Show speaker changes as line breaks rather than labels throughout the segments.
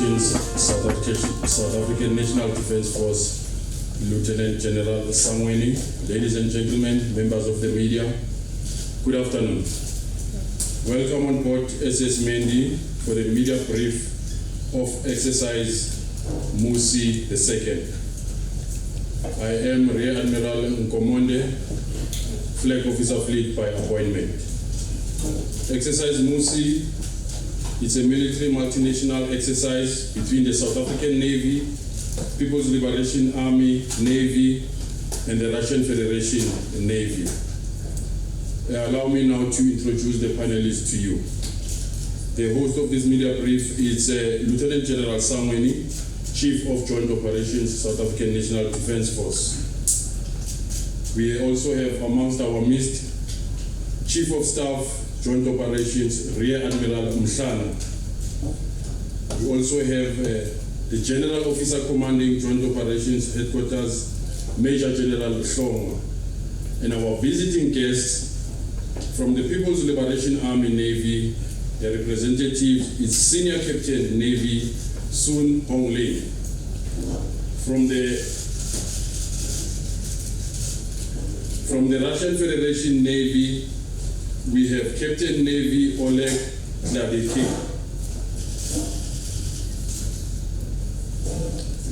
Operations, South African National Defence Force, Lieutenant General Samweni. Ladies and gentlemen, members of the media, good afternoon. Welcome on board SS Mendi for the media brief of exercise Mosi II. I am Rear Admiral Nkomonde, Flag Officer Fleet by appointment. Exercise Mosi is a military multinational exercise between the South African Navy, People's Liberation Army Navy, and the Russian Federation Navy. Allow me now to introduce the panelists to you. The host of this media brief is Lieutenant General Samweni, Chief of Joint Operations, South African National Defence Force. We also have amongst our midst Chief of Staff, Joint Operations, Rear Admiral Mhlana. We also have the General Officer Commanding Joint Operations Headquarters, Major General Hlongwa. And our visiting guest from the People's Liberation Army Navy, the representative is Senior Captain Navy Sun Honglin. From the Russian Federation Navy, we have Captain Navy Oleg Zladekin.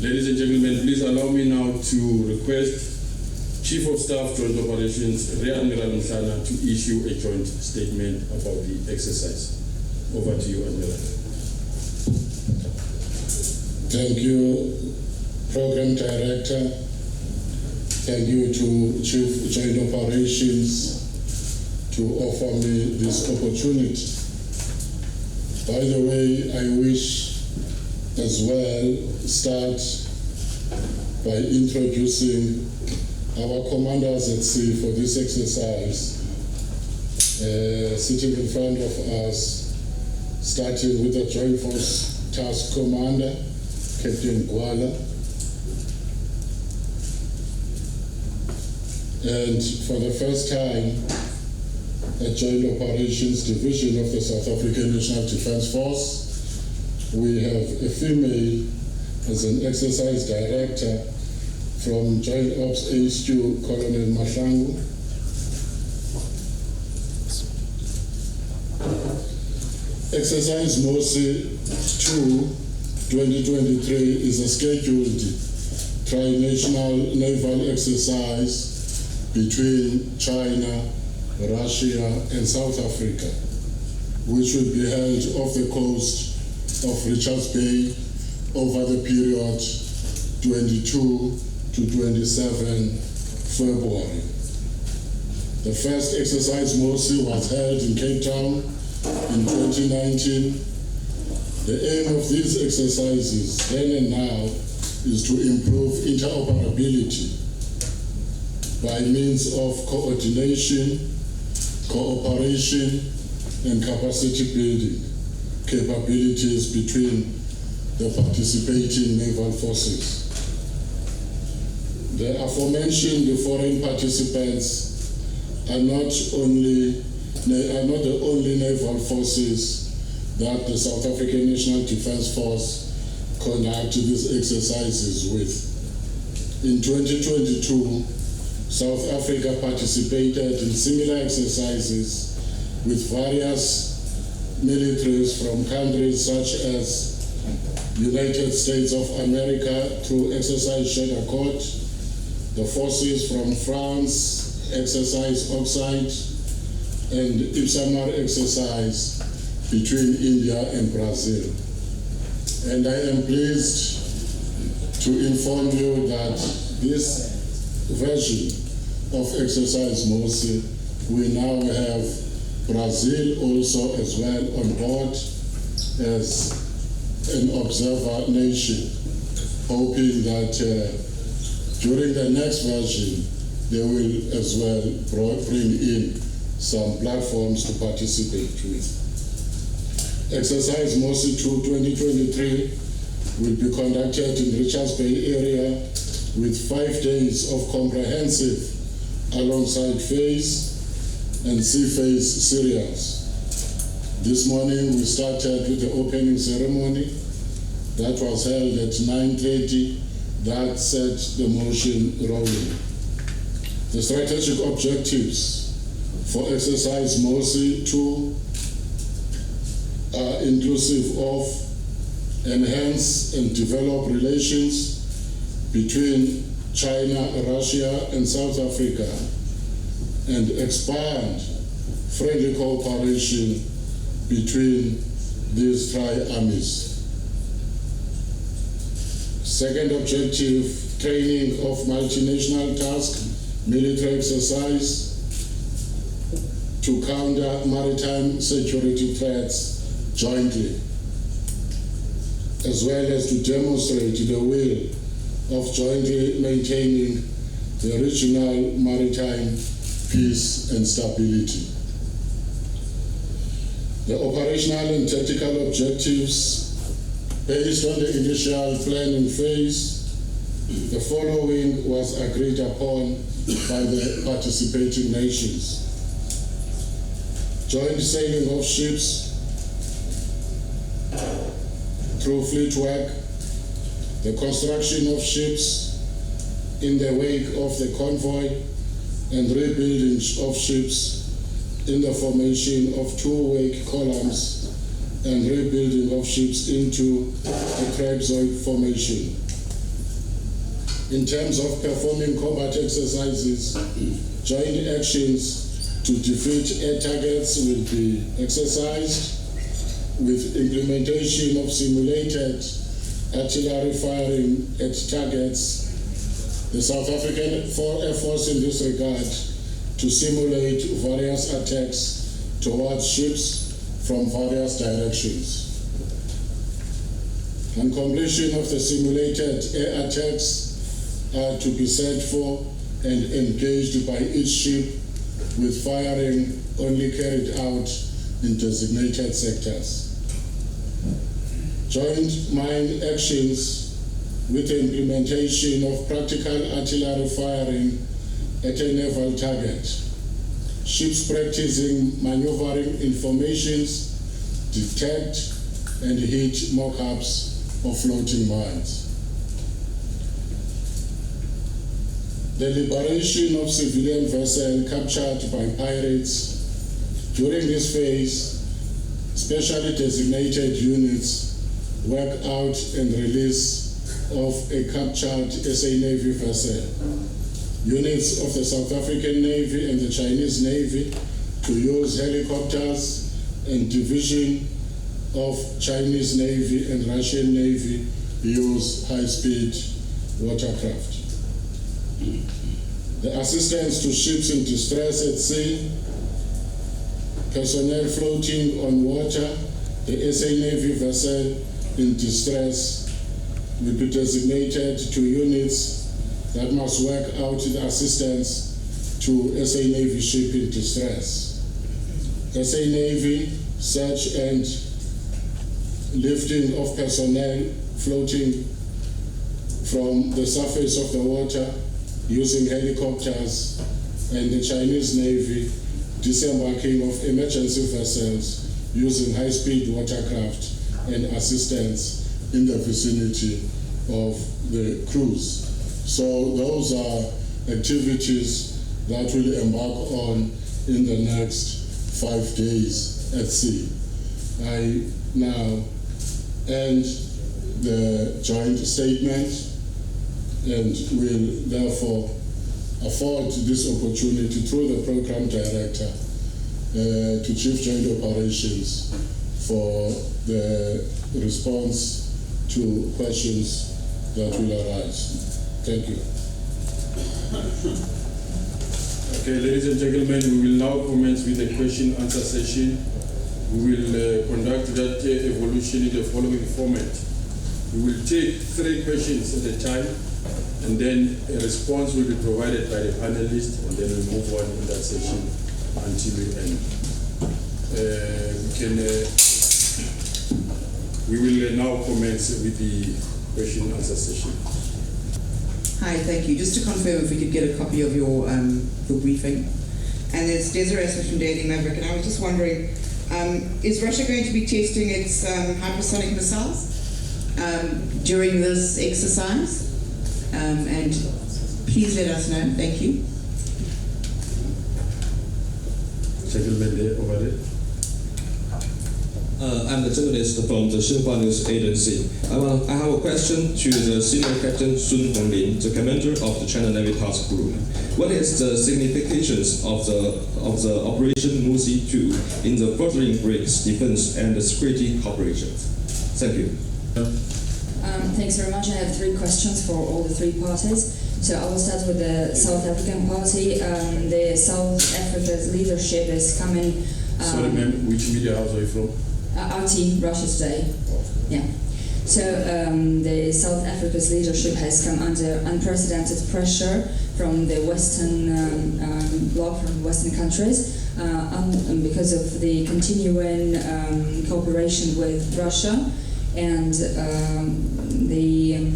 Ladies and gentlemen, please allow me now to request Chief of Staff Joint Operations, Rear Admiral Mhlana, to issue a joint statement about the exercise. Over to you, Admiral.
Thank you, Program Director. Thank you to Chief Joint Operations to offer me this opportunity. By the way, I wish as well start by introducing our commanders at sea for this exercise. Sitting in front of us, starting with the Joint Force Task Commander, Captain Gwala. And for the first time, a Joint Operations Division of the South African National Defence Force, we have a female as an exercise director from Joint Ops HQ, Colonel Mahlangu. Exercise Mosi II 2023 is a scheduled tri-national naval exercise between China, Russia, and South Africa, which will be held off the coast of Richards Bay over the period 22 to 27 February. The first exercise Mosi was held in Cape Town in 2019. The aim of these exercises then and now is to improve interoperability by means of coordination, cooperation, and capacity building capabilities between the participating naval forces. The aforementioned foreign participants are not the only naval forces that the South African National Defence Force conduct these exercises with. In 2022, South Africa participated in similar exercises with various militaries from countries such as United States of America through Exercise Shedakot, the forces from France, Exercise Oxide, and Ipsamar exercise between India and Brazil. And I am pleased to inform you that this version of Exercise Mosi, we now have Brazil also as well on board as an observer nation, hoping that during the next version they will as well bring in some platforms to participate with. Exercise Mosi 2023 will be conducted in Richards Bay area with 5 days of comprehensive alongside phase and sea phase serials. This morning we started with the opening ceremony that was held at 9:30 that set the motion rolling. The strategic objectives for exercise Mosi 2 are inclusive of enhance and develop relations between China, Russia, and South Africa, and expand friendly cooperation between these tri-armies. Second objective, training of multinational task military exercise to counter maritime security threats jointly, as well as to demonstrate the will of jointly maintaining the regional maritime peace and stability. The operational and tactical objectives based on the initial planning phase, the following was agreed upon by the participating nations. Joint sailing of ships through fleet work, the construction of ships in the wake of the convoy, and rebuilding of ships in the formation of two wake columns and rebuilding of ships into a trapezoid formation. In terms of performing combat exercises, joint actions to defeat air targets will be exercised with implementation of simulated artillery firing at targets. The South African Air Force in this regard to simulate various attacks towards ships from various directions. On completion of the simulated air attacks are to be set for and engaged by each ship, with firing only carried out in designated sectors. Joint mine actions with the implementation of practical artillery firing at a naval target. Ships practicing maneuvering informations, detect and hit mock-ups of floating mines. The liberation of civilian vessels captured by pirates. During this phase, specially designated units work out and release of a captured SA Navy vessel. Units of the South African Navy and the Chinese Navy to use helicopters, and division of Chinese Navy and Russian Navy use high-speed watercraft. The assistance to ships in distress at sea, personnel floating on water, the SA Navy vessel in distress will be designated to units that must work out the assistance to SA Navy ship in distress. SA Navy search and lifting of personnel floating from the surface of the water using helicopters, and the Chinese Navy disembarking of emergency vessels using high-speed watercraft and assistance in the vicinity of the cruise. So those are activities that we'll embark on in the next 5 days at sea. I now end the joint statement and will therefore afford this opportunity through the program director to Chief Joint Operations for the response to questions that will arise. Thank you.
Okay, ladies and gentlemen, we will now commence with the question-answer session. We will conduct that evolution in the following format. We will take 3 questions at a time, and then a response will be provided by the panelists, and then we'll move on in that session until we end. We will now commence with the question-answer session.
Hi, thank you. Just to confirm, if we could get a copy of your briefing. And there's Desiree from Daily Maverick, and I was just wondering, is Russia going to be testing its hypersonic missiles? during this exercise, and please let us know. Thank you.
Gentleman there, over there.
I'm the journalist from the Xinhua News Agency. I have a question to the Senior Captain Sun Honglin, the commander of the China Navy Task Group. What is the significance of the Operation Mosi 2 in the furthering BRICS defense and security cooperation? Thank you.
Thanks very much. I have 3 questions for all the 3 parties. So I will start with the South African party. The South Africa's leadership is coming.
Sorry, ma'am, which media house are you from?
RT, Russia Today. Yeah. So the South Africa's leadership has come under unprecedented pressure from the Western bloc, from Western countries, because of the continuing cooperation with Russia, and the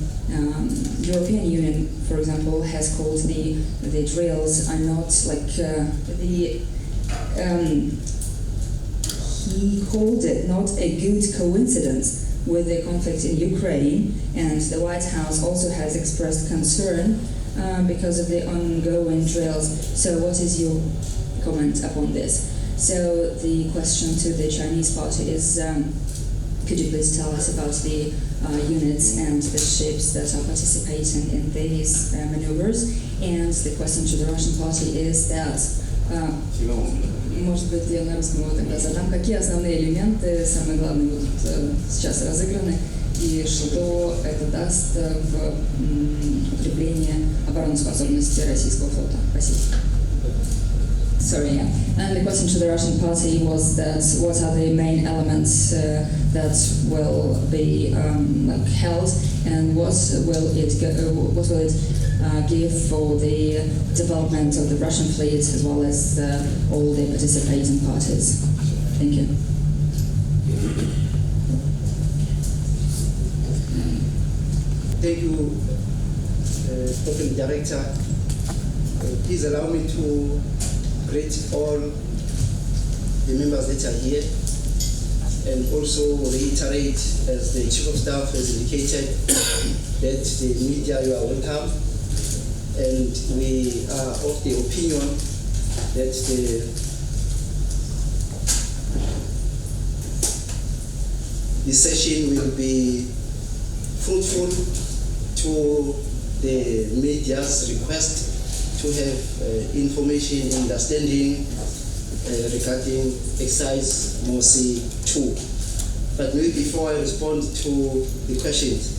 European Union, for example, has called the drills are not like he called it not a good coincidence with the conflict in Ukraine, and the White House also has expressed concern because of the ongoing drills. So what is your comment upon this? So the question to the Chinese party is, could you please tell us about the units and the ships that are participating in these maneuvers? And the question to the Russian party is that может быть, я на русском его тогда задам. Какие основные элементы, самые главные, будут сейчас разыграны, и что это даст в укреплении обороноспособности российского флота? Спасибо. Sorry, yeah. And the question to the Russian party was that what are the main elements that will be held, and what will it give for the development of the Russian fleet as well as all the participating parties? Thank you.
Thank you, Program Director. Please allow me to greet all the members that are here, and also reiterate, as the Chief of Staff has indicated, that the media, you are welcome, and we are of the opinion that the session will be fruitful to the media's request to have information and understanding regarding exercise Mosi 2. But maybe before I respond to the questions,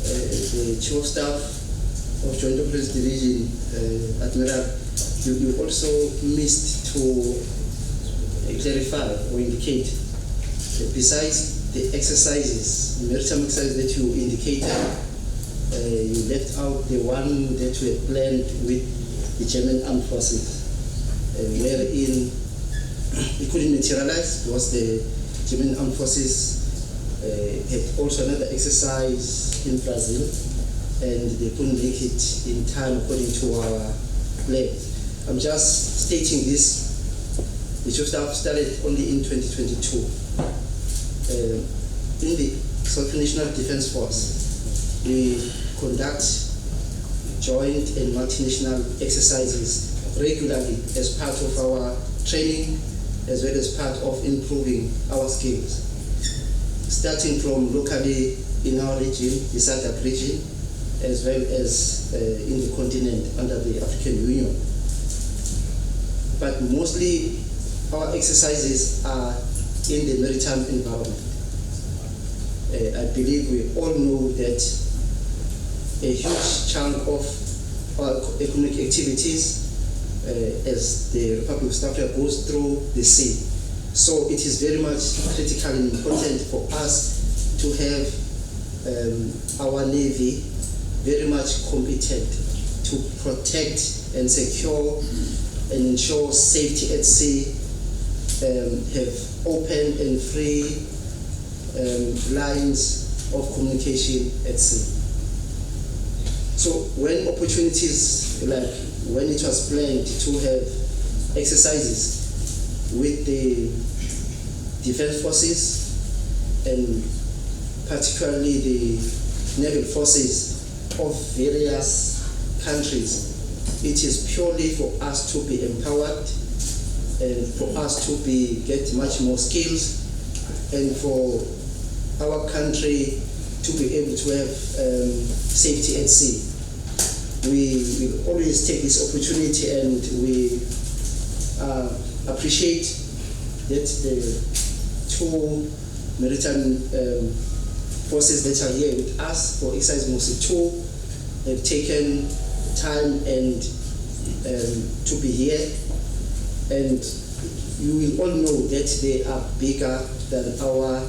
the Chief of Staff of Joint Operations Division, Admiral, you also missed to clarify or indicate that besides the exercises, maritime exercises that you indicated, you left out the one that we had planned with the German Armed Forces, wherein it couldn't materialize because the German Armed Forces had also another exercise in Brazil, and they couldn't make it in time according to our plans. I'm just stating this. The Chief of Staff started only in 2022. In the South National Defense Force, we conduct joint and multinational exercises regularly as part of our training, as well as part of improving our skills. Starting from locally in our region, the SADC region, as well as in the continent under the African Union. But mostly our exercises are in the maritime environment. I believe we all know that a huge chunk of our economic activities as the Republic of South Africa goes through the sea. So it is very much critical and important for us to have our Navy very much competent to protect and secure and ensure safety at sea, have open and free lines of communication at sea. So when opportunities, like when it was planned to have exercises with the defense forces and particularly the naval forces of various countries. It is purely for us to be empowered and for us to get much more skills and for our country to be able to have safety at sea. We will always take this opportunity, and we appreciate that the two maritime forces that are here with us for exercise Mosi 2 have taken time and to be here, and you will all know that they are bigger than our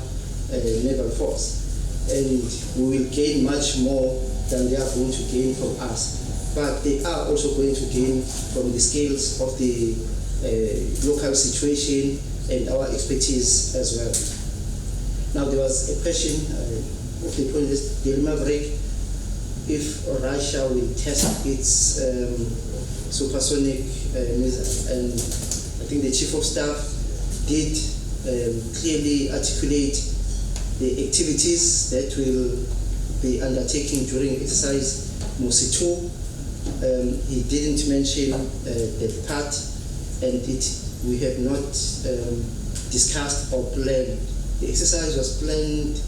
naval force, and we will gain much more than they are going to gain from us. But they are also going to gain from the skills of the local situation and our expertise as well. Now, there was a question of the previous dilemma break, if Russia will test its supersonic missile, and I think the Chief of Staff did clearly articulate the activities that will be undertaken during exercise Mosi 2. He didn't mention that part, and we have not discussed or planned. The exercise was planned,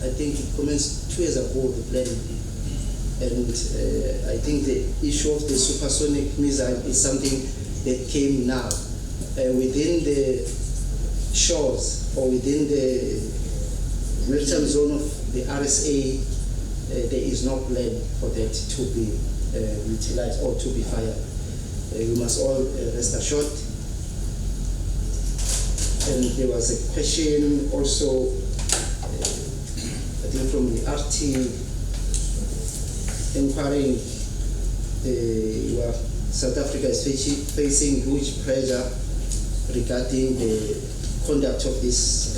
I think it commenced 2 years ago, the planning. And I think the issue of the supersonic missile is something that came now. Within the shores or within the maritime zone of the RSA, there is no plan for that to be utilized or to be fired. You must all rest assured. And there was a question also, I think from the RT, inquiring South Africa is facing huge pressure regarding the conduct of this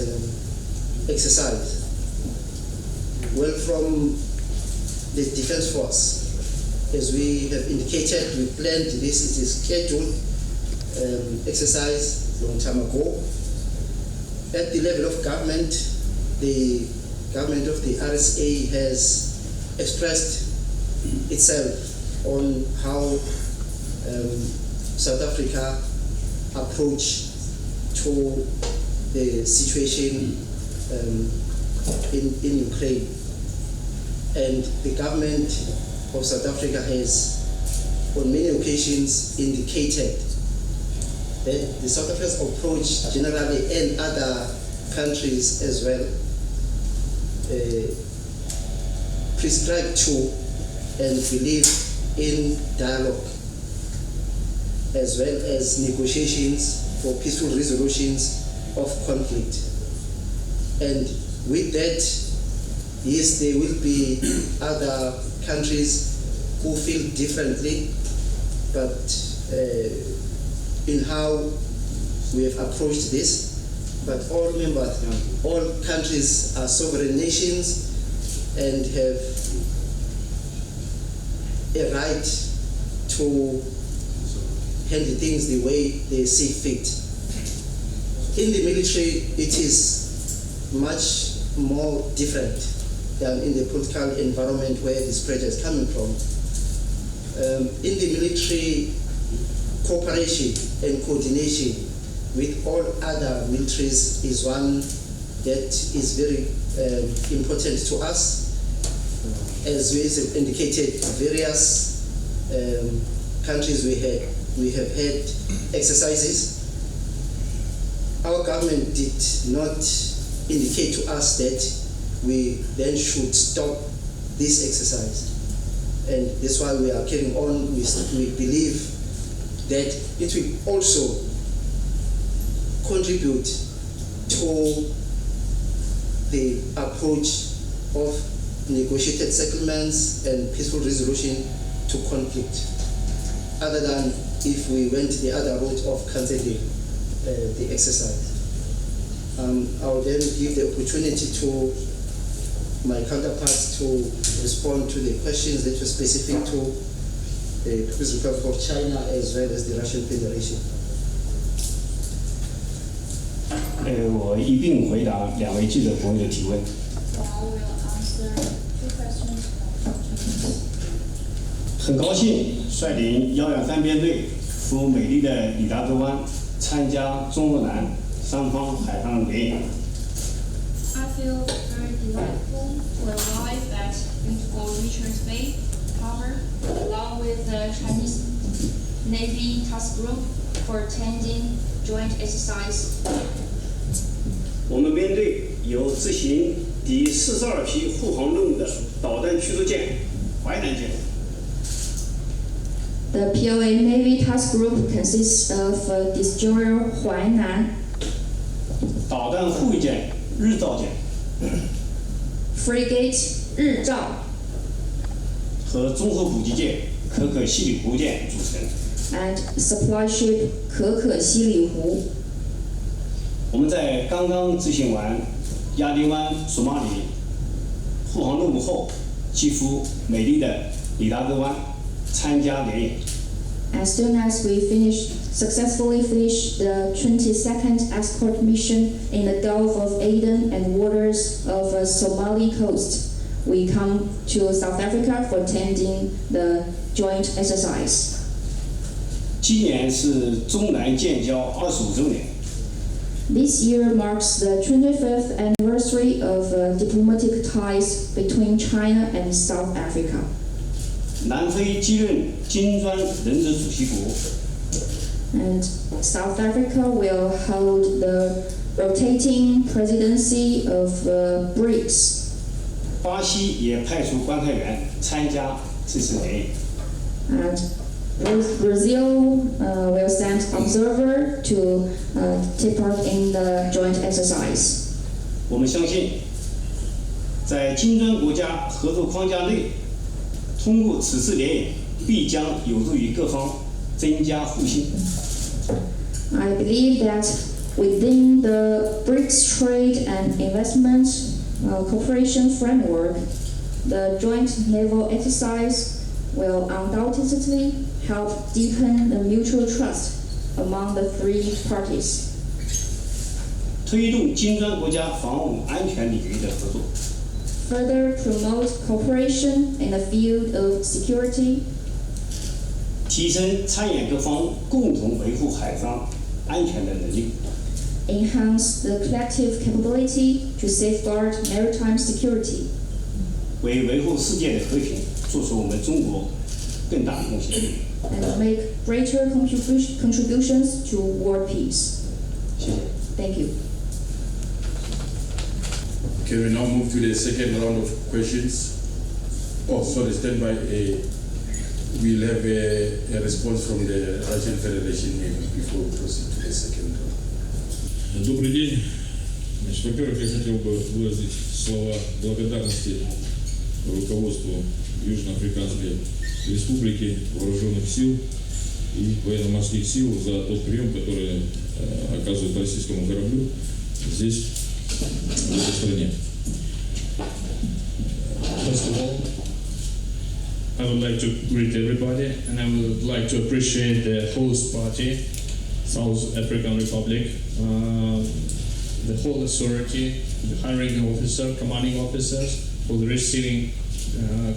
exercise. Well, from the Defense Force, as we have indicated, we planned this. It is scheduled exercise long time ago. At the level of government, the government of the RSA has expressed itself on how South Africa approach to the situation in Ukraine. And the government of South Africa has on many occasions indicated that the South Africa's approach generally and other countries as well prescribe to and believe in dialogue as well as negotiations for peaceful resolutions of conflict. And with that, yes, there will be other countries who feel differently, but in how we have approached this. But all members, all countries are sovereign nations and have a right to handle things the way they see fit. In the military, it is much more different than in the political environment where this pressure is coming from. In the military, cooperation and coordination with all other militaries is one that is very important to us. As we have indicated, various countries we have had exercises. Our government did not indicate to us that we then should stop this exercise, and that's why we are carrying on. We believe that it will also contribute to the approach of negotiated settlements and peaceful resolution to conflict, other than if we went the other route of cancelling the exercise. I will then give the opportunity to my counterparts to respond to the questions that were specific to the People's Republic of China as well as the Russian Federation.
我一并回答2位记者朋友的提问。now will answer two questions from Chinese.
很高兴率领123编队赴美丽的里达州湾参加中日南三方海上联演。
I feel very delightful to arrive at beautiful Richards Bay Harbor along with the Chinese Navy Task Group for attending joint exercise.
我们编队有执行第42批护航任务的导弹驱逐舰淮南舰。
The PLA Navy Task Group consists of destroyer Huainan,
导弹护卫舰日照舰
frigate 日照
和综合补给舰可可西里湖舰组成。
and supply ship 可可西里湖。
我们在刚刚执行完亚丁湾、索马里护航任务后，寄赴美丽的里达州湾参加联演。
As soon as we successfully finish the 22nd escort mission in the Gulf of Aden and waters of Somali coast, we come to South Africa for attending the joint exercise.
今年是中南建交25周年。
This year marks the 25th anniversary of diplomatic ties between China and South Africa.
南非继任金砖人质主席国，
And South Africa will hold the rotating presidency of BRICS.
巴西也派出观看员参加这次联演。
And Brazil will send observer to take part in the joint exercise.
我们相信，在金砖国家合作框架内，通过此次联演，必将有助于各方增加互信。
I believe that within the BRICS trade and investment cooperation framework, the joint naval exercise will undoubtedly help deepen the mutual trust among the three parties.
推动金砖国家防务安全领域的合作，
Further promote cooperation in the field of security,
提升参演各方共同维护海上安全的能力。
enhance the collective capability to safeguard maritime security,
为维护世界的和平做出我们中国更大的贡献。
and make greater contributions to world peace.
谢谢。
Thank you.
Can we now move to the second round of questions? Oh, sorry, stand by. We'll have a response from the Russian Federation before we proceed to the second round.
Добрый день. Значит, во-первых, я хотел бы выразить слова благодарности руководству Южноафриканской Республики, вооруженных сил и военно-морских сил за тот прием, который оказывает российскому кораблю здесь, в этой стране.
First of all, I would like to greet everybody, and I would like to appreciate the host party, South African Republic, the whole authority, the hiring officer, commanding officers, for the receiving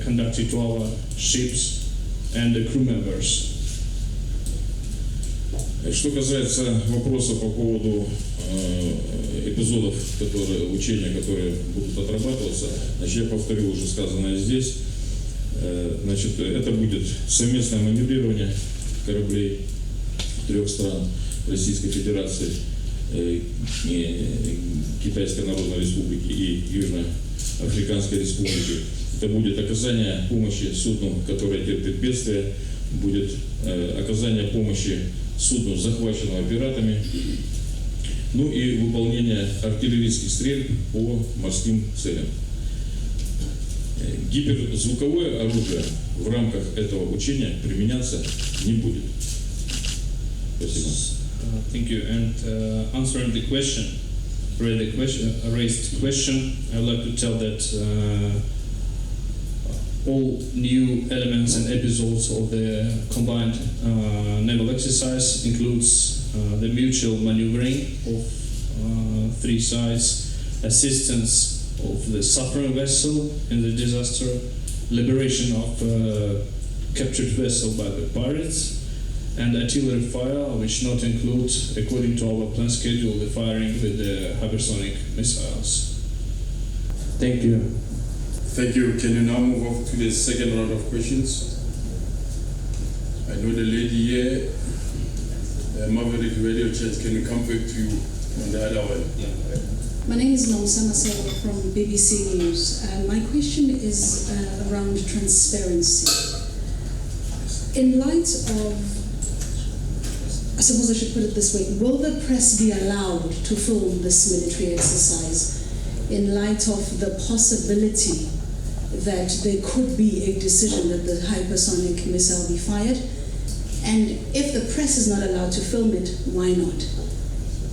conducted to our ships and the crew members.
Что касается вопроса по поводу эпизодов, учения, которые будут отрабатываться, значит, я повторю уже сказанное здесь. Значит, это будет совместное маневрирование кораблей трех стран Российской Федерации, Китайской Народной Республики и Южноафриканской Республики. Это будет оказание помощи судну, которое терпит бедствие, будет оказание помощи судну, захваченного пиратами, ну и выполнение артиллерийских стрельб по морским целям. Гиперзвуковое оружие в рамках этого учения применяться не будет. Спасибо.
Thank you. And answering the question, raised question, I would like to tell that all new elements and episodes of the combined naval exercise includes the mutual maneuvering of three sides, assistance of the suffering vessel in the disaster, liberation of captured vessel by the pirates, and artillery fire, which not include, according to our plan schedule, the firing with the hypersonic missiles. Thank you.
Thank you. Can you now move on to the second round of questions? I know the lady here, Maverick Radio Chat, can we come back to you on the other one?
My name is Nomsana Selva from BBC News. My question is around transparency. In light of, I suppose I should put it this way, will the press be allowed to film this military exercise in light of the possibility that there could be a decision that the hypersonic missile be fired? And if the press is not allowed to film it, why not?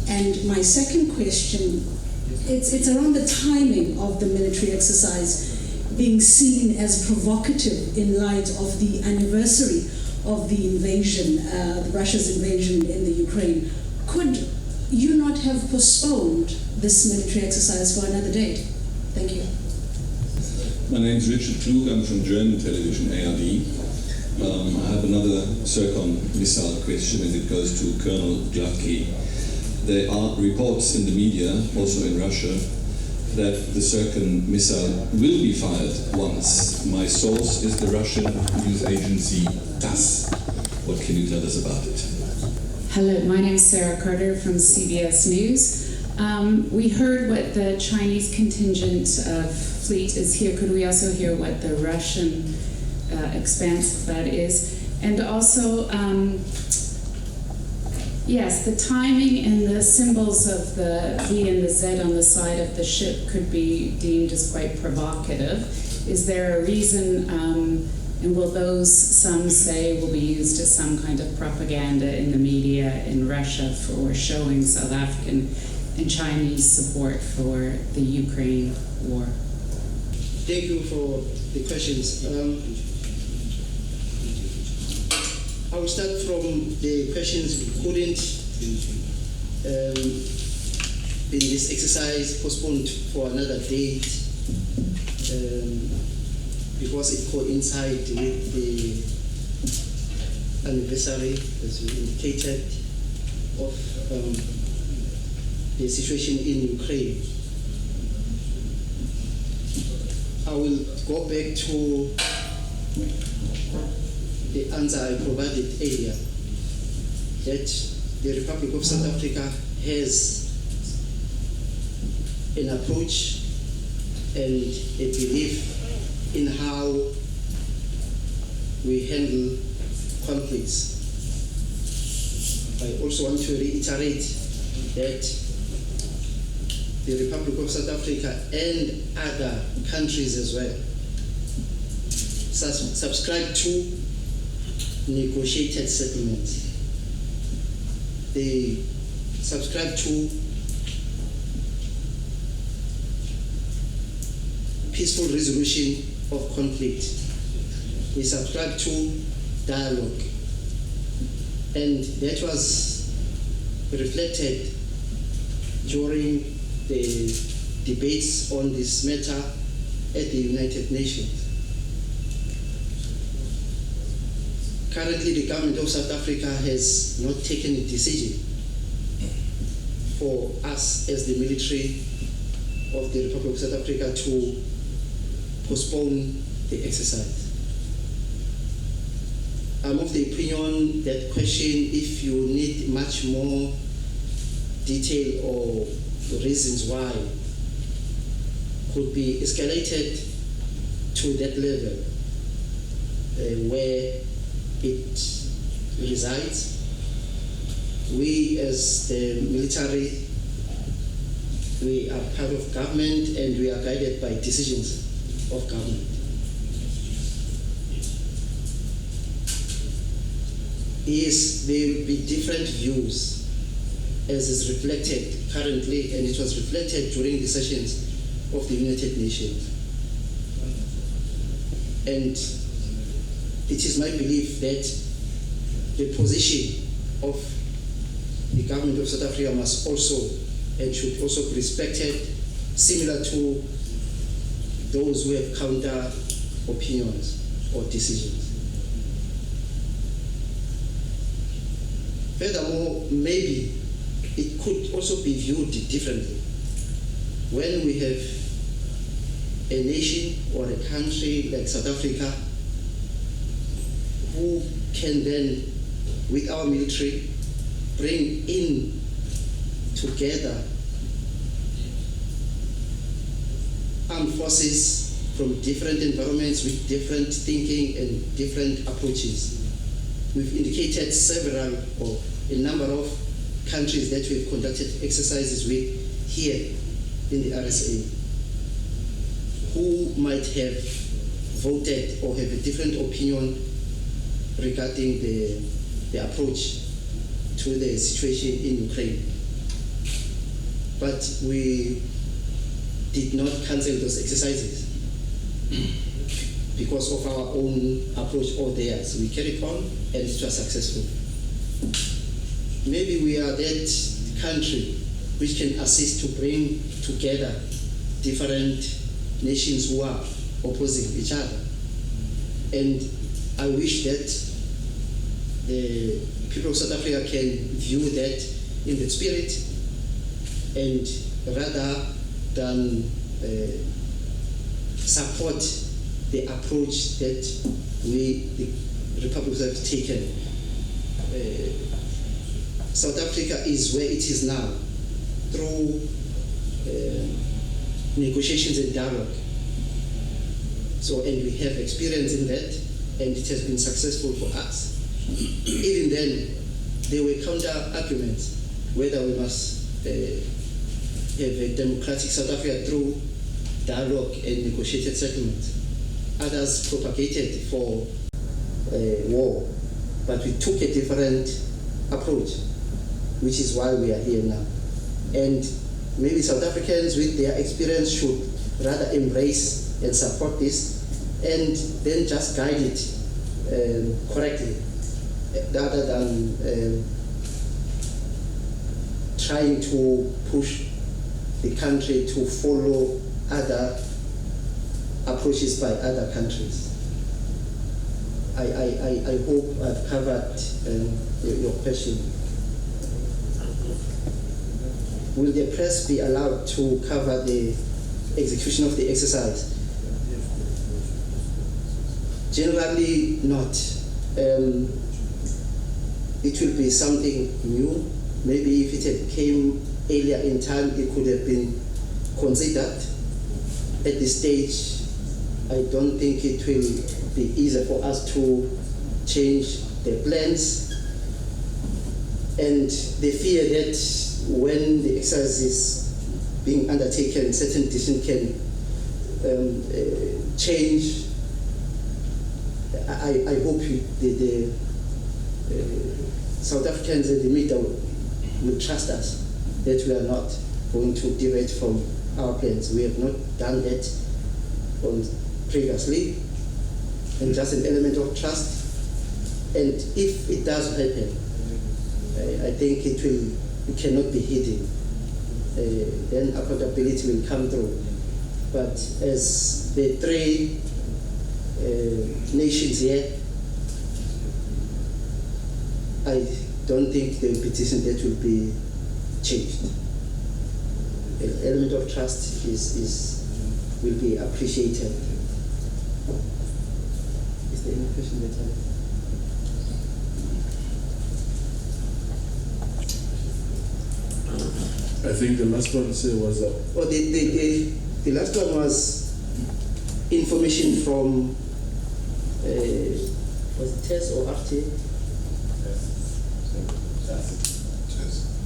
And my second question, it's around the timing of the military exercise being seen as provocative in light of the anniversary of the invasion, Russia's invasion in the Ukraine. Could you not have postponed this military exercise for another date? Thank you.
My name is Richard Klug, I'm from German television, ARD. I have another Zircon missile question, and it goes to Colonel Gladkey. There are reports in the media, also in Russia, that the Zircon missile will be fired once. My source is the Russian news agency TASS. What can you tell us about it?
Hello, my name is Sarah Carter from CBS News. We heard what the Chinese contingent of fleet is here. Could we also hear what the Russian expanse of that is? And also, yes, the timing and the symbols of the V and the Z on the side of the ship could be deemed as quite provocative. Is there a reason, and will those, some say, will be used as some kind of propaganda in the media in Russia for showing South African and Chinese support for the Ukraine war?
Thank you for the questions. I will start from the questions we couldn't in this exercise postponed for another date because it coincided with the anniversary, as you indicated, of the situation in Ukraine. I will go back to the answer I provided earlier, that the Republic of South Africa has an approach and a belief in how we handle conflicts. I also want to reiterate that the Republic of South Africa and other countries as well subscribe to negotiated settlements. They subscribe to peaceful resolution of conflict. We subscribe to dialogue. And that was reflected during the debates on this matter at the United Nations. Currently, the government of South Africa has not taken a decision for us as the military of the Republic of South Africa to postpone the exercise. I'm of the opinion that question, if you need much more detail or reasons why, could be escalated to that level where it resides. We as the military, we are part of government and we are guided by decisions of government. Yes, there will be different views as is reflected currently, and it was reflected during the sessions of the United Nations. And it is my belief that the position of the government of South Africa must also and should also be respected, similar to those who have counter opinions or decisions. Furthermore, maybe it could also be viewed differently. When we have a nation or a country like South Africa who can then, with our military, bring in together armed forces from different environments with different thinking and different approaches. We've indicated several or a number of countries that we've conducted exercises with here in the RSA who might have voted or have a different opinion regarding the approach to the situation in Ukraine. But we did not cancel those exercises because of our own approach or theirs. We carried on and it was successful. Maybe we are that country which can assist to bring together different nations who are opposing each other. And I wish that the people of South Africa can view that in that spirit, and rather than support the approach that we, the Republic have taken. South Africa is where it is now through negotiations and dialogue. So, and we have experience in that, and it has been successful for us. Even then, there were counter arguments whether we must have a democratic South Africa through dialogue and negotiated settlements. Others propagated for war, but we took a different approach, which is why we are here now. And maybe South Africans with their experience should rather embrace and support this and then just guide it correctly, rather than trying to push the country to follow other approaches by other countries. I hope I've covered your question. Will the press be allowed to cover the execution of the exercise? Generally not. It will be something new. Maybe if it had came earlier in time, it could have been considered. At this stage, I don't think it will be easy for us to change the plans. And the fear that when the exercise is being undertaken, certain decisions can change. I hope the South Africans and the media will trust us that we are not going to deviate from our plans. We have not done that previously, and just an element of trust. And if it does happen, I think it cannot be hidden. Then accountability will come through. But as the three nations here, I don't think the petition that will be changed. The element of trust will be appreciated. Is there any question that
I think the last one was
well, the last one was information from was it TESS or RT?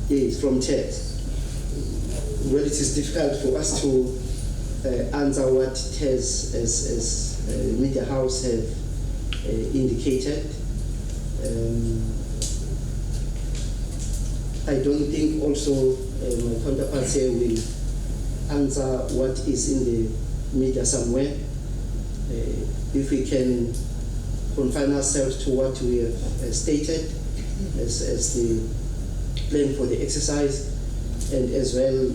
Yes, from TESS. Well, it is difficult for us to answer what TESS as media house have indicated. I don't think also my counterparts here will answer what is in the media somewhere. If we can confine ourselves to what we have stated as the plan for the exercise, and as well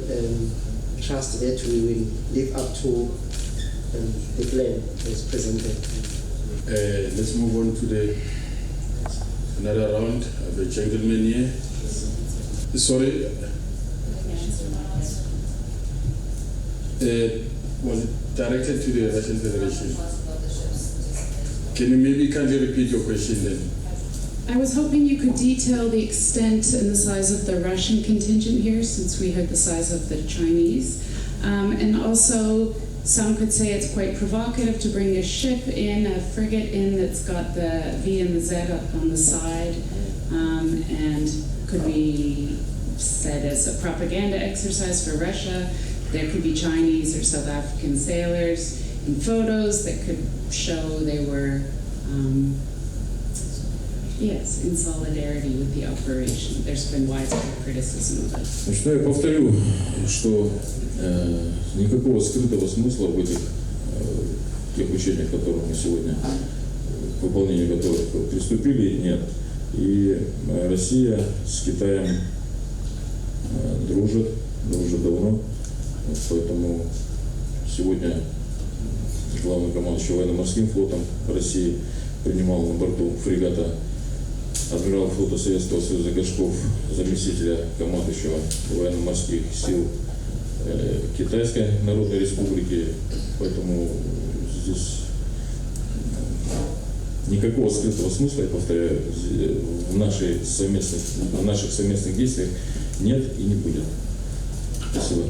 trust that we will live up to the plan is presented.
Let's move on to another round. I have a gentleman here. Sorry. Was it directed to the Russian Federation? Can you maybe kindly repeat your question then?
I was hoping you could detail the extent and the size of the Russian contingent here, since we heard the size of the Chinese. And also, some could say it's quite provocative to bring a ship in, a frigate in that's got the V and the Z up on the side, and could be said as a propaganda exercise for Russia. There could be Chinese or South African sailors in photos that could show they were, yes, in solidarity with the operation. There's been widespread criticism of it.
Значит, я повторю, что никакого скрытого смысла в этих тех учениях, которые мы сегодня к выполнению которых приступили, нет. И Россия с Китаем дружит давно, поэтому сегодня главный командующий военно-морским флотом России принимал на борту фрегата адмирал флота Советского Союза Горшков, заместителя командующего военно-морских сил Китайской Народной Республики, поэтому здесь никакого скрытого смысла, я повторяю, в наших совместных действиях нет и не будет. Спасибо.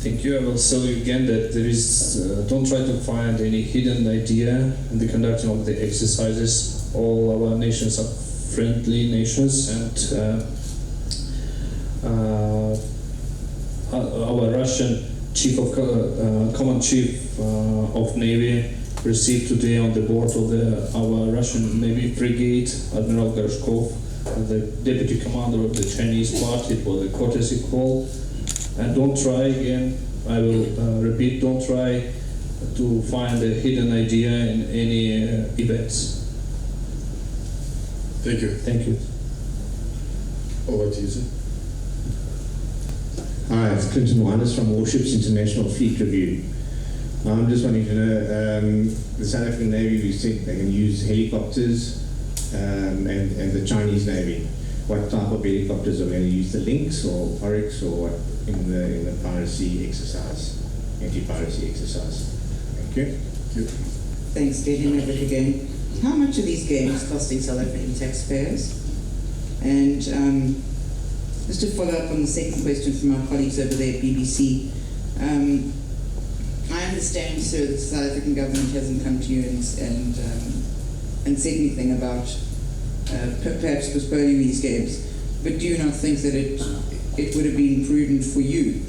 Thank you. I will tell you again that there is, don't try to find any hidden idea in the conducting of the exercises. All our nations are friendly nations, and our Russian Command Chief of Navy received today on the board of our Russian Navy frigate Admiral Gorshkov, the Deputy Commander of the Chinese part. It was a courtesy call. And don't try again, I will repeat, don't try to find a hidden idea in any events.
Thank you.
Thank you.
Over to you, sir.
Hi, it's Clinton Wireless from Warships International Fleet Review. I'm just wanting to know, the South African Navy, we said they can use helicopters, and the Chinese Navy. What type of helicopters are we going to use? The Lynx or Oryx or what in the piracy exercise, anti-piracy exercise? Thank you.
Thanks, Daily Maverick again. How much are these games costing South African taxpayers? And just to follow up on the second question from our colleagues over there at BBC, I understand, sir, that the South African government hasn't come to you and said anything about perhaps postponing these games, but do you not think that it would have been prudent for you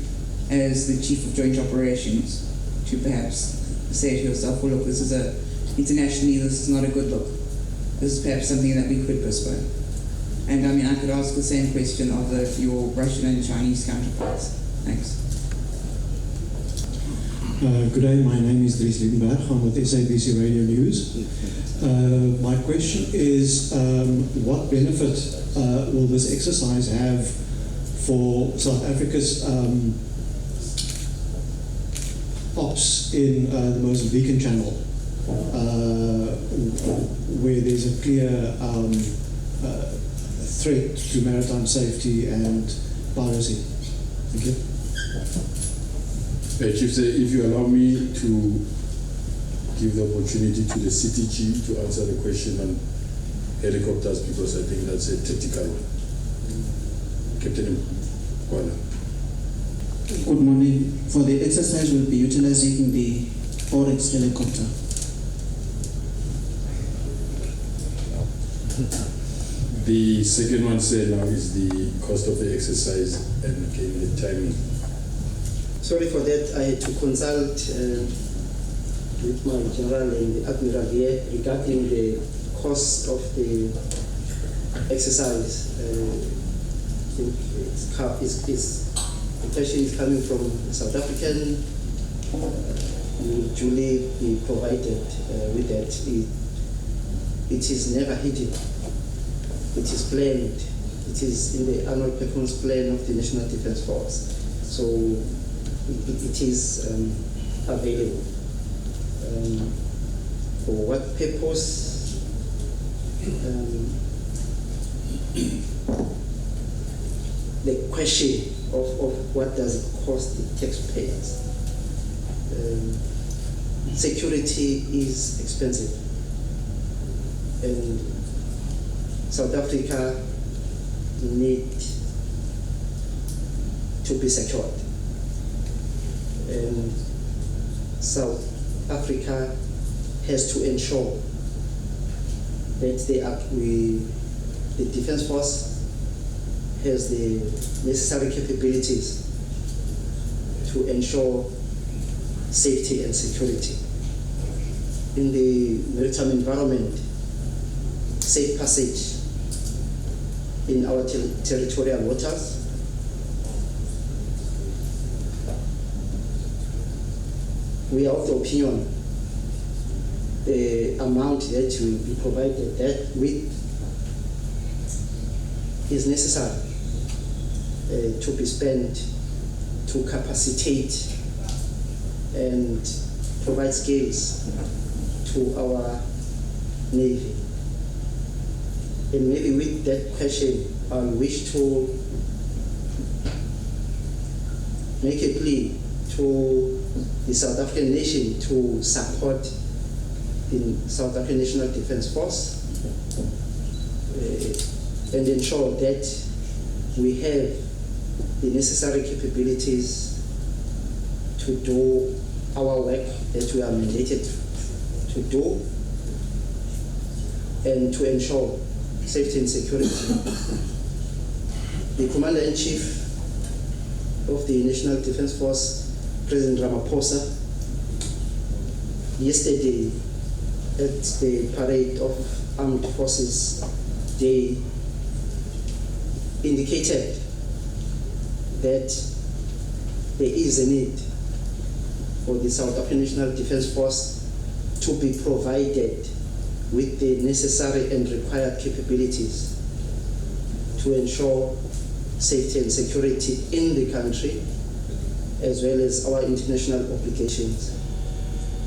as the Chief of Joint Operations to perhaps say to yourself, well look, internationally this is not a good look. This is perhaps something that we could postpone. And I mean, I could ask the same question of your Russian and Chinese counterparts. Thanks.
Good day, my name is Dries Liebenberg. I'm with SABC Radio News. My question is, what benefit will this exercise have for South Africa's ops in the Mozambican Channel, where there's a clear threat to maritime safety and piracy? Thank you.
Chief, if you allow me to give the opportunity to the city chief to answer the question on helicopters, because I think that's a tactical one. Captain Kwana.
Good morning. For the exercise, we'll be utilizing the Oryx helicopter.
The second one, sir, now is the cost of the exercise and again the timing.
Sorry for that. I had to consult with my general and the admiral here regarding the cost of the exercise. I think the question is coming from South African. Will duly be provided with that. It is never hidden. It is planned. It is in the annual performance plan of the National Defence Force. So it is available. For what purpose? The question of what does it cost the taxpayers? Security is expensive, and South Africa needs to be secured, and South Africa has to ensure that the Defence Force has the necessary capabilities to ensure safety and security. In the maritime environment, safe passage in our territorial waters, we are of the opinion the amount that will be provided that with is necessary to be spent to capacitate and provide skills to our Navy. And maybe with that question, I wish to make a plea to the South African nation to support the South African National Defence Force and ensure that we have the necessary capabilities to do our work that we are mandated to do, and to ensure safety and security. The Commander-in-Chief of the National Defence Force, President Ramaphosa, yesterday at the Parade of Armed Forces Day indicated that there is a need for the South African National Defence Force to be provided with the necessary and required capabilities to ensure safety and security in the country, as well as our international obligations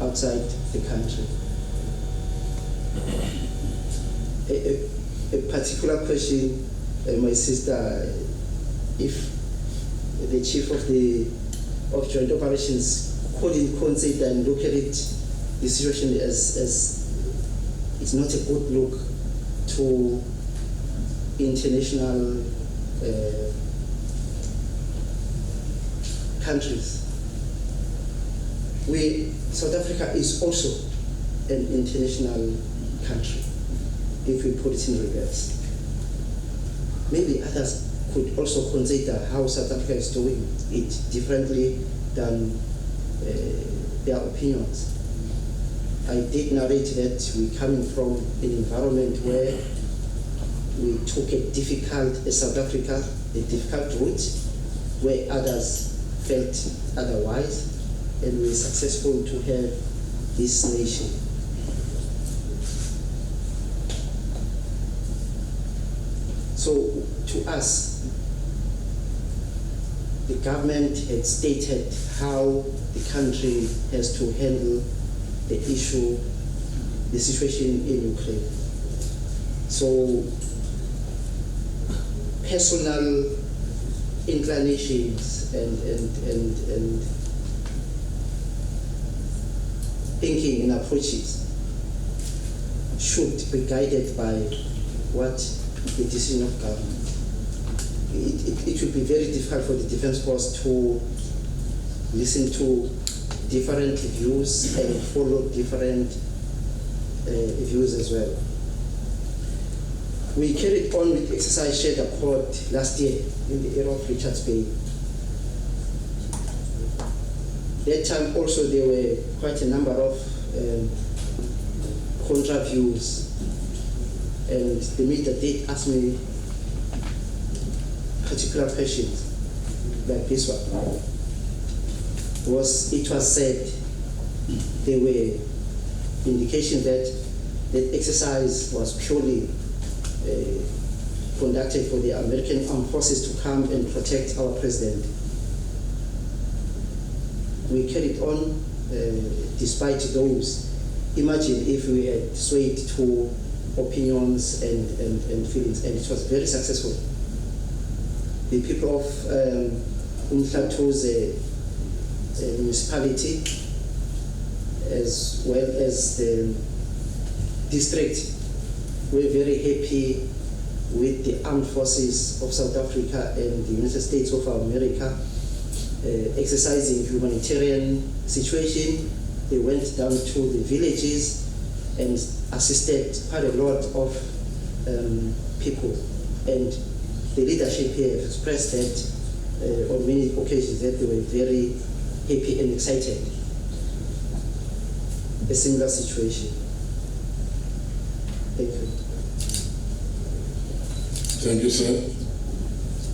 outside the country. A particular question, my sister, if the chief of Joint Operations couldn't consider and look at it, the situation as it's not a good look to international countries. South Africa is also an international country, if we put it in reverse. Maybe others could also consider how South Africa is doing it differently than their opinions. I did narrate that we're coming from an environment where we took as South Africa, a difficult route where others felt otherwise, and we were successful to have this nation. So to us, the government had stated how the country has to handle the situation in Ukraine. So personal inclinations and thinking and approaches should be guided by what the decision of government. It would be very difficult for the Defence Force to listen to different views and follow different views as well. We carried on with exercise shared accord last year in the area of Richards Bay. That time also there were quite a number of contra views, and the media did ask me particular questions like this one. It was said there were indications that the exercise was purely conducted for the American Armed Forces to come and protect our president. we carried on despite those. Imagine if we had swayed to opinions and feelings, and it was very successful. The people of Umhlatu's municipality, as well as the district, were very happy with the armed forces of South Africa and the United States of America exercising humanitarian situation. They went down to the villages and assisted quite a lot of people. And the leadership here expressed that on many occasions that they were very happy and excited. A similar situation. Thank you.
Thank you, sir.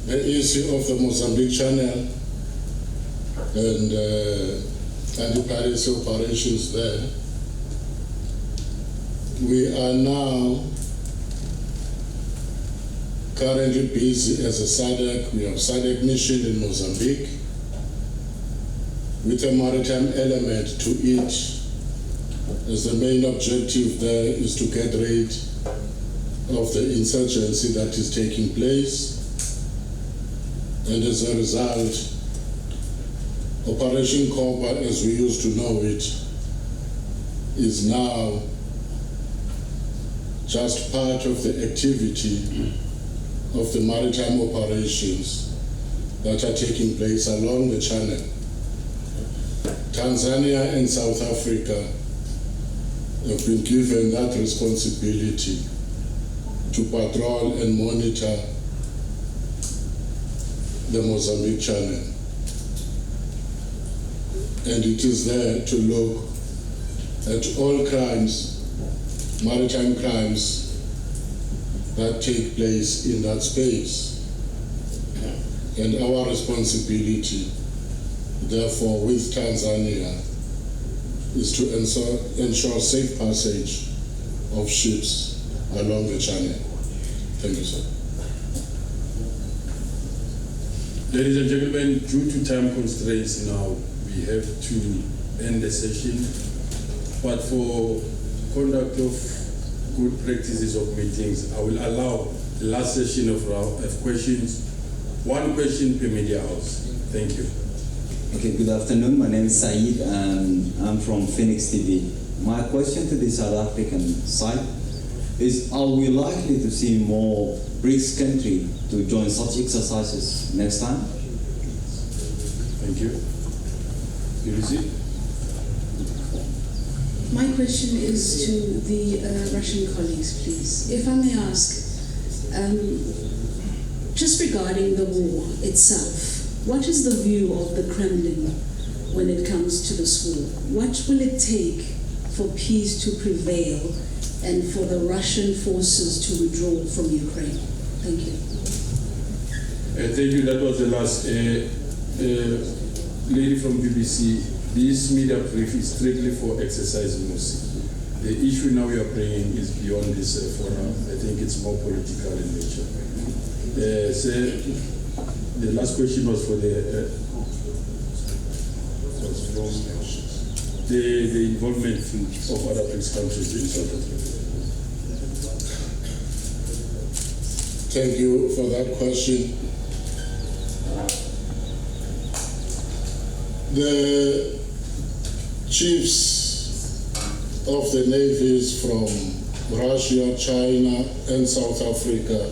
The issue of the Mozambique Channel and anti-piracy operations there, we are now currently busy as a SADC. We have SADC mission in Mozambique with a maritime element to it, as the main objective there is to get rid of the insurgency that is taking place. And as a result, Operation Copa, as we used to know it, is now just part of the activity of the maritime operations that are taking place along the channel. Tanzania and South Africa have been given that responsibility to patrol and monitor the Mozambique Channel. And it is there to look at all crimes, maritime crimes, that take place in that space. And our responsibility, therefore, with Tanzania, is to ensure safe passage of ships along the channel. Thank you, sir.
Ladies and gentlemen, due to time constraints now, we have to end the session. But for conduct of good practices of meetings, I will allow the last session of questions. One question per media house. Thank you.
Okay, good afternoon. My name is Saeed and I'm from Phoenix TV. My question to the South African side is, are we likely to see more BRICS countries to join such exercises next time?
Thank you. You receive?
My question is to the Russian colleagues, please. If I may ask, just regarding the war itself, what is the view of the Kremlin when it comes to this war? What will it take for peace to prevail and for the Russian forces to withdraw from Ukraine? Thank you.
Thank you. That was the last. Lady from BBC, this media brief is strictly for exercise Mosi. The issue now we are bringing is beyond this forum. I think it's more political in nature. So the last question was for the involvement of other BRICS countries in South Africa.
Thank you for that question. The chiefs of the navies from Russia, China, and South Africa,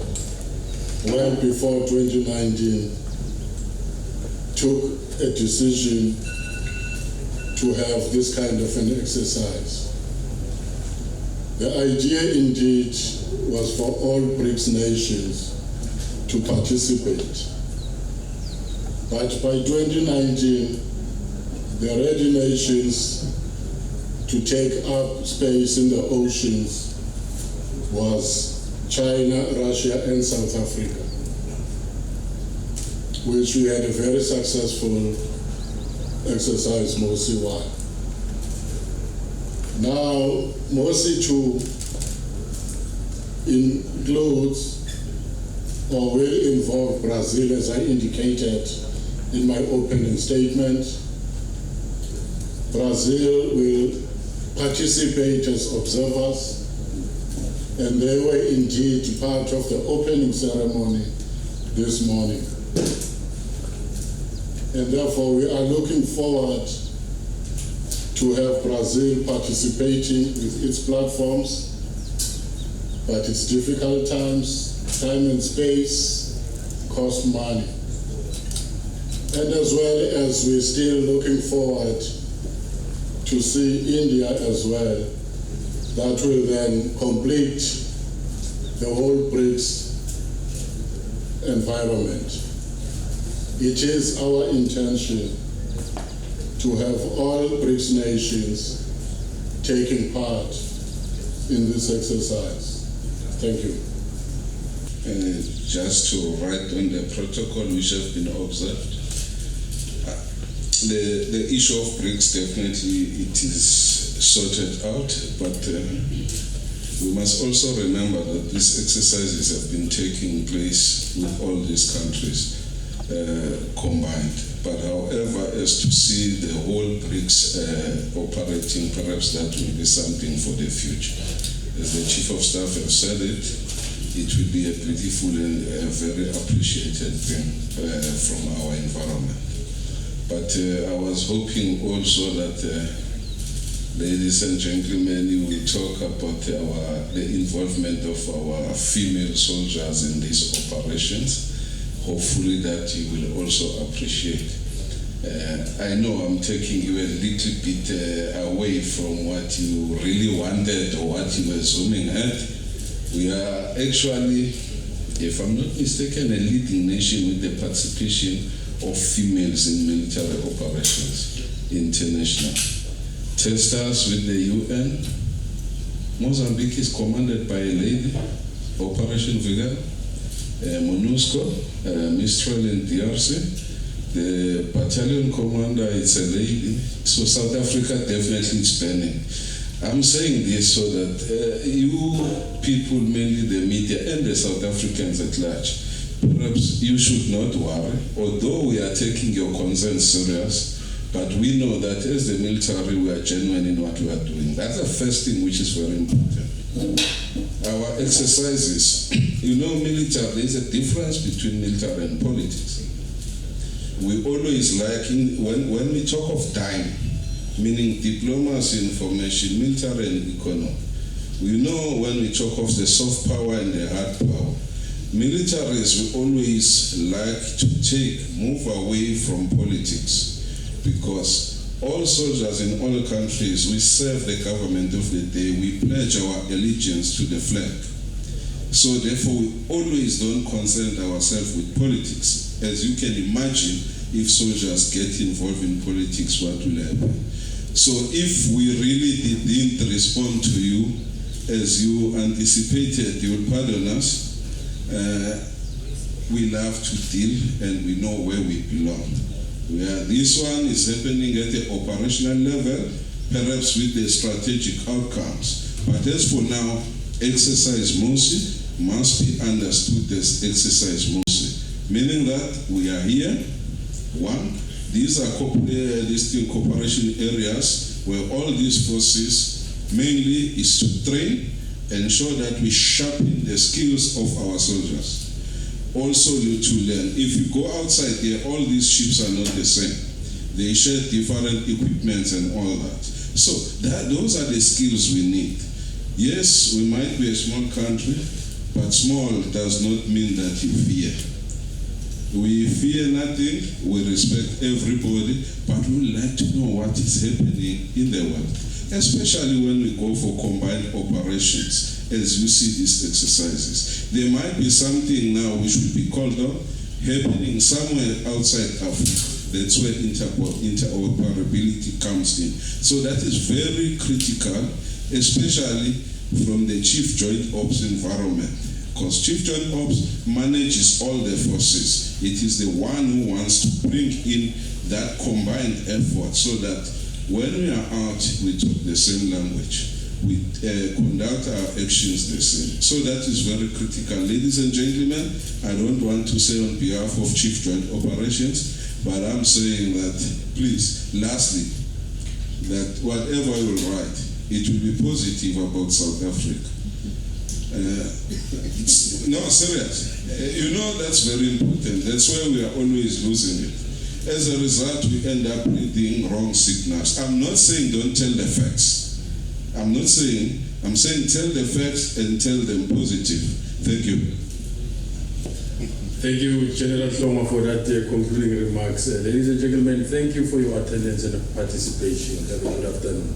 well before 2019, took a decision to have this kind of an exercise. The idea indeed was for all BRICS nations to participate. But by 2019, the ready nations to take up space in the oceans was China, Russia, and South Africa, which we had a very successful exercise, Mosi 1. Now, Mosi 2 includes or will involve Brazil, as I indicated in my opening statement, Brazil will participate as observers, and they were indeed part of the opening ceremony this morning. And therefore we are looking forward to have Brazil participating with its platforms, but it's difficult times, time and space cost money. And as well as we're still looking forward to see India as well, that will then complete the whole BRICS environment. It is our intention to have all BRICS nations taking part in this exercise. Thank you.
Just to write on the protocol which have been observed, the issue of BRICS definitely it is sorted out, but we must also remember that these exercises have been taking place with all these countries combined. But however, as to see the whole BRICS operating, perhaps that will be something for the future. As the Chief of Staff has said it will be a beautiful and very appreciated thing from our environment. But I was hoping also that, ladies and gentlemen, you will talk about the involvement of our female soldiers in these operations. Hopefully that you will also appreciate. I know I'm taking you a little bit away from what you really wanted or what you were zooming at. We are actually, if I'm not mistaken, a leading nation with the participation of females in military operations, international. Testers with the UN. Mozambique is commanded by a lady, Operation Vigor. MONUSCO, Mistral in DRC. The battalion commander is a lady. So South Africa definitely is spending. I'm saying this so that you people, mainly the media and the South Africans at large, perhaps you should not worry, although we are taking your concerns serious, but we know that as the military we are genuine in what we are doing. That's the first thing which is very important. Our exercises, you know, military, there's a difference between military and politics. We always like, when we talk of time, meaning diplomacy, information, military and economy, we know when we talk of the soft power and the hard power, militaries we always like to move away from politics, because all soldiers in all countries, we serve the government of the day, we pledge our allegiance to the flag. So therefore we always don't concern ourselves with politics. As you can imagine, if soldiers get involved in politics, what will happen? So if we really didn't respond to you as you anticipated, you will pardon us. We love to deal and we know where we belong. This one is happening at the operational level, perhaps with the strategic outcomes. But as for now, exercise Mosi must be understood as exercise Mosi, meaning that we are here. One, these are distinct cooperation areas where all these forces mainly is to train, ensure that we sharpen the skills of our soldiers. Also to learn. If you go outside here, all these ships are not the same. They share different equipments and all that. So those are the skills we need. Yes, we might be a small country, but small does not mean that you fear. We fear nothing, we respect everybody, but we would like to know what is happening in the world, especially when we go for combined operations. As you see these exercises, there might be something now which will be called on happening somewhere outside Africa. That's where interoperability comes in. So that is very critical, especially from the Chief Joint Ops environment, because Chief Joint Ops manages all the forces. It is the one who wants to bring in that combined effort so that when we are out, we talk the same language. We conduct our actions the same. So that is very critical. Ladies and gentlemen, I don't want to say on behalf of Chief Joint Operations, but I'm saying that, please, lastly, that whatever you will write, it will be positive about South Africa. No, serious. You know, that's very important. That's why we are always losing it. As a result, we end up reading wrong signals. I'm not saying don't tell the facts. I'm saying tell the facts and tell them positive. Thank you.
Thank you, General Hloma, for that concluding remarks. Ladies and gentlemen, thank you for your attendance and participation. Have a good afternoon.